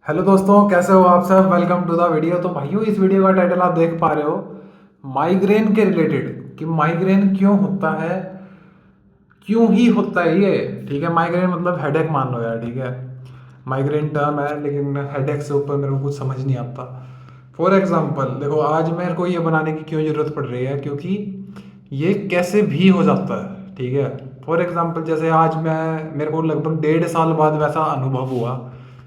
Hello दोस्तों, कैसे हो आप सब। Welcome to the video. तो भाइयों, इस वीडियो का टाइटल आप देख पा रहे हो माइग्रेन के रिलेटेड, कि माइग्रेन क्यों होता है, क्यों ही होता है ये। ठीक है, माइग्रेन मतलब हेडेक मान लो यार। ठीक है, माइग्रेन टर्म है लेकिन हेडेक से ऊपर मेरे को कुछ समझ नहीं आता। फॉर एग्जांपल देखो, आज मेरे को ये बनाने की क्यों ज़रूरत पड़ रही है, क्योंकि ये कैसे भी हो जाता है। ठीक है, फॉर एग्जांपल जैसे आज मैं, मेरे को लगभग 1.5 साल बाद वैसा अनुभव हुआ,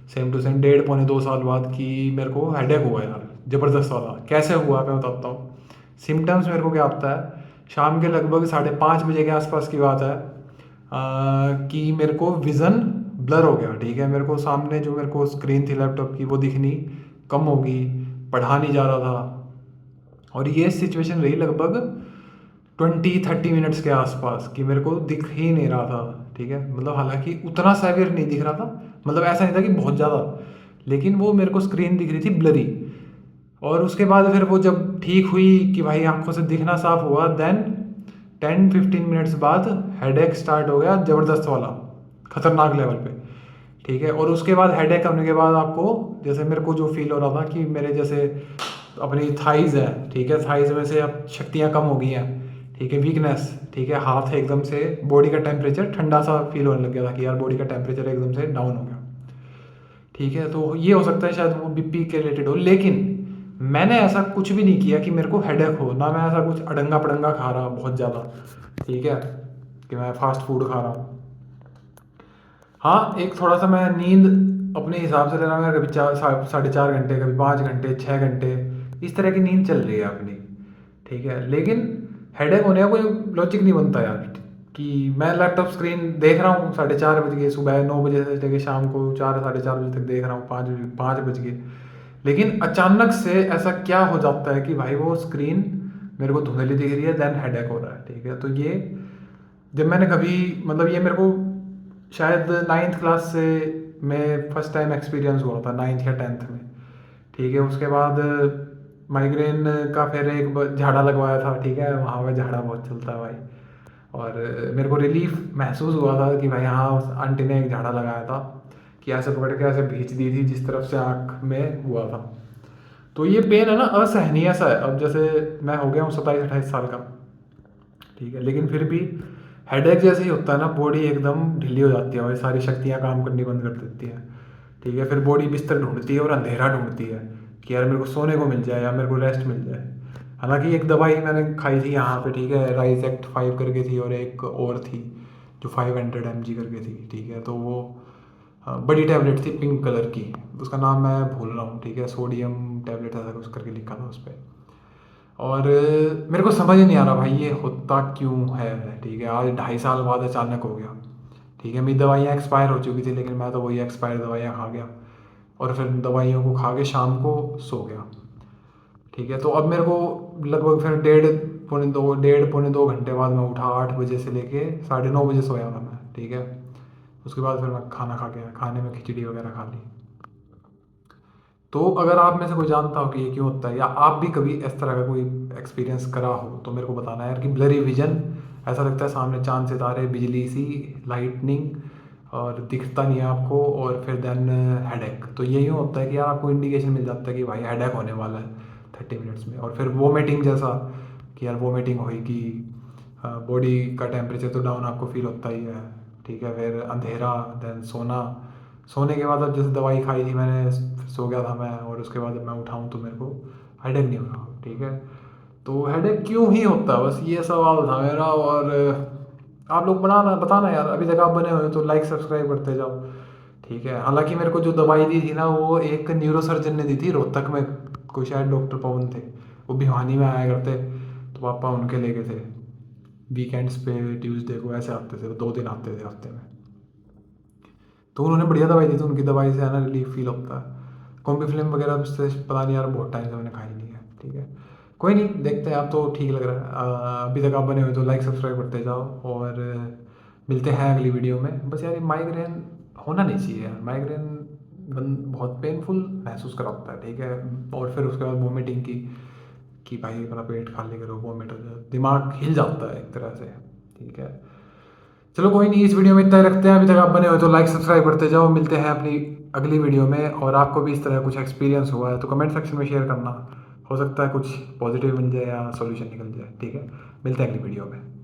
सेम टू सेम 1.5 पौने 2 साल बाद, कि मेरे को हेडेक हुआ यार, ज़बरदस्त वाला। कैसे हुआ मैं बताता हूँ। सिम्टम्स मेरे को क्या होता है, शाम के लगभग 5:30 बजे के आसपास की बात है, कि मेरे को विज़न ब्लर हो गया। ठीक है, मेरे को सामने जो मेरे को स्क्रीन थी लैपटॉप की वो दिखनी कम होगी, पढ़ा नहीं जा रहा था। और ये सिचुएशन रही लगभग 20-30 मिनट्स के आसपास, कि मेरे को दिख ही नहीं रहा था। ठीक है, मतलब हालांकि उतना सेवियर नहीं दिख रहा था, मतलब ऐसा नहीं था कि बहुत ज़्यादा, लेकिन वो मेरे को स्क्रीन दिख रही थी ब्लरी। और उसके बाद फिर वो जब ठीक हुई कि भाई आंखों से दिखना साफ हुआ, देन 10-15 मिनट्स बाद हेडेक स्टार्ट हो गया, ज़बरदस्त वाला, खतरनाक लेवल पे। ठीक है, और उसके बाद हेडेक होने के बाद आपको, जैसे मेरे को जो फील हो रहा था कि मेरे जैसे अपनी थाइज है, ठीक है, थाइज में से अब शक्तियाँ कम हो गई हैं। ठीक है, वीकनेस, ठीक है, हाथ एकदम से, बॉडी का टेम्परेचर ठंडा सा फील होने लग गया था, कि यार बॉडी का टेम्परेचर एकदम से डाउन हो गया। ठीक है, तो ये हो सकता है शायद वो बीपी के रिलेटेड हो, लेकिन मैंने ऐसा कुछ भी नहीं किया कि मेरे को हेडेक हो ना। मैं ऐसा कुछ अड़ंगा पड़ंगा खा रहा बहुत ज़्यादा, ठीक है, कि मैं फास्ट फूड खा रहा हूँ। हाँ, एक थोड़ा सा मैं नींद अपने हिसाब से ले रहा हूँ, कभी 4, 4.5 घंटे, कभी 5 घंटे, 6 घंटे, इस तरह की नींद चल रही है अपनी। ठीक है, लेकिन हेडेक होने का कोई लॉजिक नहीं बनता यार, कि मैं लैपटॉप स्क्रीन देख रहा हूँ 4:30 बज के, सुबह 9 बजे से लेकर शाम को 4, 4:30 बजे तक देख रहा हूँ, 5 बज के। लेकिन अचानक से ऐसा क्या हो जाता है कि भाई वो स्क्रीन मेरे को धुंधली दिख रही है, देन हेडेक हो रहा है। ठीक है, तो ये जब मैंने कभी, मतलब ये मेरे को शायद 9th क्लास से मैं फर्स्ट टाइम एक्सपीरियंस हुआ था, 9th या 10th में। ठीक है, उसके बाद माइग्रेन का फिर एक झाड़ा लगवाया था। ठीक है, वहाँ पे झाड़ा बहुत चलता है भाई। और मेरे को रिलीफ महसूस हुआ था कि भाई हाँ, उस आंटी ने एक झाड़ा लगाया था, कि ऐसे पकड़ के ऐसे भींच दी थी जिस तरफ से आँख में हुआ था। तो ये पेन है ना, असहनीय सा है। अब जैसे मैं हो गया हूँ 27-28 साल का, ठीक है, लेकिन फिर भी हेडेक जैसे ही होता है ना, बॉडी एकदम ढीली हो जाती है, और सारी शक्तियाँ काम करनी बंद कर देती हैं। ठीक है, फिर बॉडी बिस्तर ढूंढती है और अंधेरा ढूंढती है, कि यार मेरे को सोने को मिल जाए या मेरे को रेस्ट मिल जाए। हालांकि एक दवाई मैंने खाई थी यहाँ पे, ठीक है, राइजेक्ट 5 करके थी, और एक और थी जो 500 mg करके थी। ठीक है, तो वो बड़ी टैबलेट थी पिंक कलर की, उसका नाम मैं भूल रहा हूँ। ठीक है, सोडियम टैबलेट ऐसा कुछ करके लिखा था उस पर। और मेरे को समझ ही नहीं आ रहा भाई ये होता क्यों है। ठीक है, आज 2.5 साल बाद अचानक हो गया। ठीक है, मेरी दवाइयाँ एक्सपायर हो चुकी थी, लेकिन मैं तो वही एक्सपायर दवाइयाँ खा गया, और फिर दवाइयों को खा के शाम को सो गया। ठीक है, तो अब मेरे को लगभग फिर 1.5 पौने 2 घंटे बाद मैं उठा, 8 बजे से लेके 9:30 बजे सोया था मैं। ठीक है, उसके बाद फिर मैं खाना खा गया, खाने में खिचड़ी वगैरह खा ली। तो अगर आप में से कोई जानता हो कि ये क्यों होता है, या आप भी कभी इस तरह का कोई एक्सपीरियंस करा हो, तो मेरे को बताना है यार। कि ब्लरी विजन, ऐसा लगता है सामने चांद सितारे, बिजली सी, लाइटनिंग, और दिखता नहीं है आपको, और फिर देन हेडेक। तो यही होता है कि यार आपको इंडिकेशन मिल जाता है कि भाई हेडेक होने वाला है 30 मिनट्स में। और फिर वोमिटिंग जैसा, कि यार वोमिटिंग होगी, बॉडी का टेम्परेचर तो डाउन आपको फील होता ही है। ठीक है, फिर अंधेरा, देन सोना। सोने के बाद अब जैसे दवाई खाई थी मैंने, सो गया था मैं, और उसके बाद जब मैं उठाऊँ तो मेरे को हेडेक नहीं हो रहा। ठीक है, तो हेडेक क्यों ही होता है, बस ये सवाल था मेरा। और आप लोग बनाना बताना यार, अभी तक आप बने हुए हो तो लाइक सब्सक्राइब करते जाओ। ठीक है, हालांकि मेरे को जो दवाई दी थी ना, वो एक न्यूरो सर्जन ने दी थी रोहतक में, कोई शायद डॉक्टर पवन थे, वो भिवानी में आया करते, तो पापा उनके लेके थे। वीकेंड्स पे ट्यूसडे को ऐसे आते थे, वो 2 दिन आते थे हफ्ते में। तो उन्होंने बढ़िया दवाई दी थी, उनकी दवाई से है ना रिलीफ फील होता है। कॉम्बी फिल्म वगैरह से पता नहीं यार, बहुत टाइम से मैंने खाई नहीं है। ठीक है, कोई नहीं, देखते हैं। आप तो ठीक लग रहा है, अभी तक आप बने हुए तो लाइक सब्सक्राइब करते जाओ, और मिलते हैं अगली वीडियो में। बस यार, ये माइग्रेन होना नहीं चाहिए यार। माइग्रेन बहुत पेनफुल महसूस कराता है। ठीक है, और फिर उसके बाद वोमिटिंग की, कि भाई अपना पेट खाली करो, वोमिट हो जाए, दिमाग हिल जाता है एक तरह से। ठीक है, चलो कोई नहीं, इस वीडियो में इतना ही रखते हैं। अभी तक आप बने हो तो लाइक सब्सक्राइब करते जाओ। मिलते हैं अपनी अगली वीडियो में। और आपको भी इस तरह कुछ एक्सपीरियंस हुआ है तो कमेंट सेक्शन में शेयर करना। हो सकता है कुछ पॉजिटिव मिल जाए या सॉल्यूशन निकल जाए। ठीक है, मिलते हैं अगली वीडियो में।